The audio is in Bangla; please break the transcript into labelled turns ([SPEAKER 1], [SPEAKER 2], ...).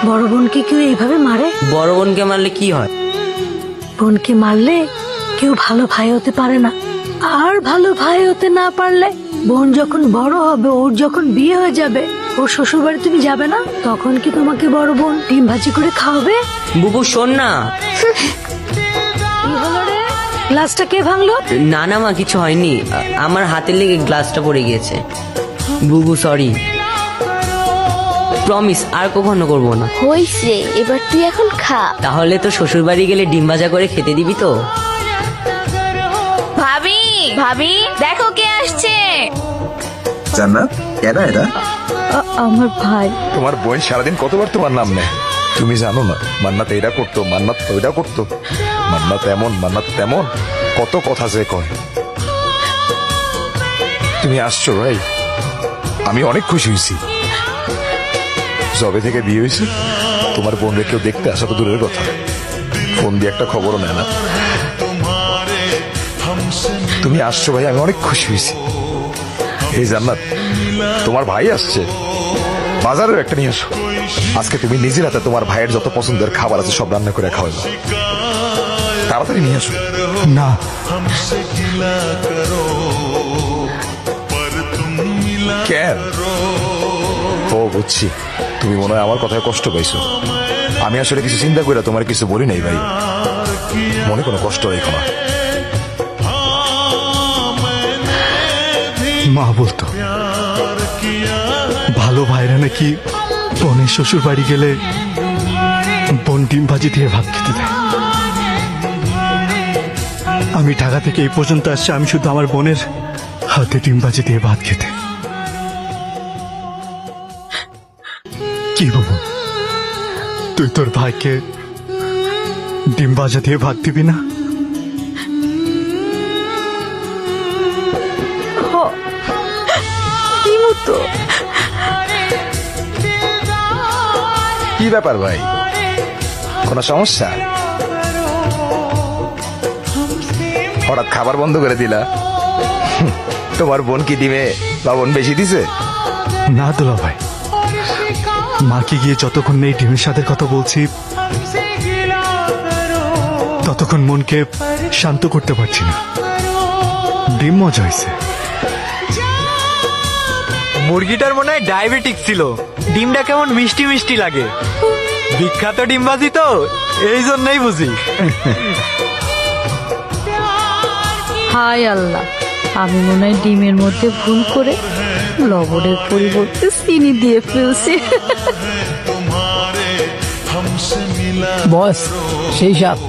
[SPEAKER 1] বড় বোনকে কেউ এইভাবে মারে?
[SPEAKER 2] বড় বোনকে মারলে কি হয়?
[SPEAKER 1] বোনকে মারলে কেউ ভালো ভাই হতে পারে না। আর ভালো ভাই হতে না পারলে বোন যখন বড় হবে, ওর যখন বিয়ে হয়ে যাবে, ওর শ্বশুর বাড়ি তুমি যাবে না, তখন কি তোমাকে বড় বোন ডিম ভাজি করে খাওয়াবে?
[SPEAKER 2] বুবু শোন না।
[SPEAKER 1] কি হলো রে? গ্লাসটা কে ভাঙলো?
[SPEAKER 2] না না মা, কিছু হয়নি, আমার হাতের লেগে গ্লাসটা পড়ে গিয়েছে। বুবু সরি, প্রমিস আর কখনো করবো না।
[SPEAKER 3] হইছে, এবার তুই এখন খা।
[SPEAKER 2] তাহলে তো শ্বশুর বাড়ি গেলে ডিম ভাজা করে খেতে দিবি তো?
[SPEAKER 3] ভাবি, ভাবি দেখো কে আসছে।
[SPEAKER 4] জান্নাত, কেডা এটা?
[SPEAKER 1] আমার ভাই।
[SPEAKER 4] তোমার বোন সারাদিন কতবার তোমার নাম নেয়, তুমি জানো না? মান্নাত এটা করতো, মান্নাত ওইটা করতো, মান্নাত এমন, মান্নাত তেমন, কত কথা যে কয়। তুমি আসছো ভাই, আমি অনেক খুশি হয়েছি। জবে থেকে বিয়ে হয়েছে, তোমার বোন কেউ দেখতে আসা তো দূরের কথা, ফোন দিয়ে একটা খবরও নেয় না। তুমি আসছো ভাই, আমি অনেক খুশি হয়েছি। এই জান্নাত, তোমার ভাই আসছে, বাজারের একটা নিয়ে আসো। আজকে তুমি নিজের হাতে তোমার ভাইয়ের যত পছন্দের খাবার আছে সব রান্না করে খাওয়াবে, তাড়াতাড়ি নিয়ে আসো।
[SPEAKER 5] না,
[SPEAKER 4] কেন? ও বুঝছি, তুমি মনে হয় আমার কথায় কষ্ট পাইছো। আমি আসলে কিছু চিন্তা করে তোমার কিছু বলি নাই ভাই, মনে কোনো কষ্ট রেখো না।
[SPEAKER 5] মা বলতো ভালো ভাইরা নাকি বোনের শ্বশুর বাড়ি গেলে বোন ডিম ভাজি দিয়ে ভাত খেতে দেয়। আমি ঢাকা থেকে এই পর্যন্ত আসছি আমি শুধু আমার বোনের হাতে ডিম ভাজি দিয়ে ভাত খেতে। কি বাবু, তুই তোর ভাইকে ডিম ভাজা দিয়ে ভাত দিবি না?
[SPEAKER 4] কি ব্যাপার ভাই, কোনো সমস্যা? হঠাৎ খাবার বন্ধ করে দিলা? তোমার বোন কি ডিমে লবণ বেশি দিছে?
[SPEAKER 5] না দোলা ভাই, মাকে গিয়ে যতক্ষণ এই ডিমের স্বাদের কথা বলছি ততক্ষণ মনকে শান্ত করতে পারছি না। ডিম মজা হয়েছে।
[SPEAKER 6] মুরগিটার মনে হয় ডায়াবেটিক ছিল, ডিমটা কেমন মিষ্টি মিষ্টি লাগে। বিখ্যাত ডিমবাজি তো, এই জন্যই বুঝি।
[SPEAKER 1] হায় আল্লাহ, আমি মনে হয় ডিমের মধ্যে ভুল করে লবণের পরিবর্তে চিনি দিয়ে ফেলছি।
[SPEAKER 7] বস সেই সাপ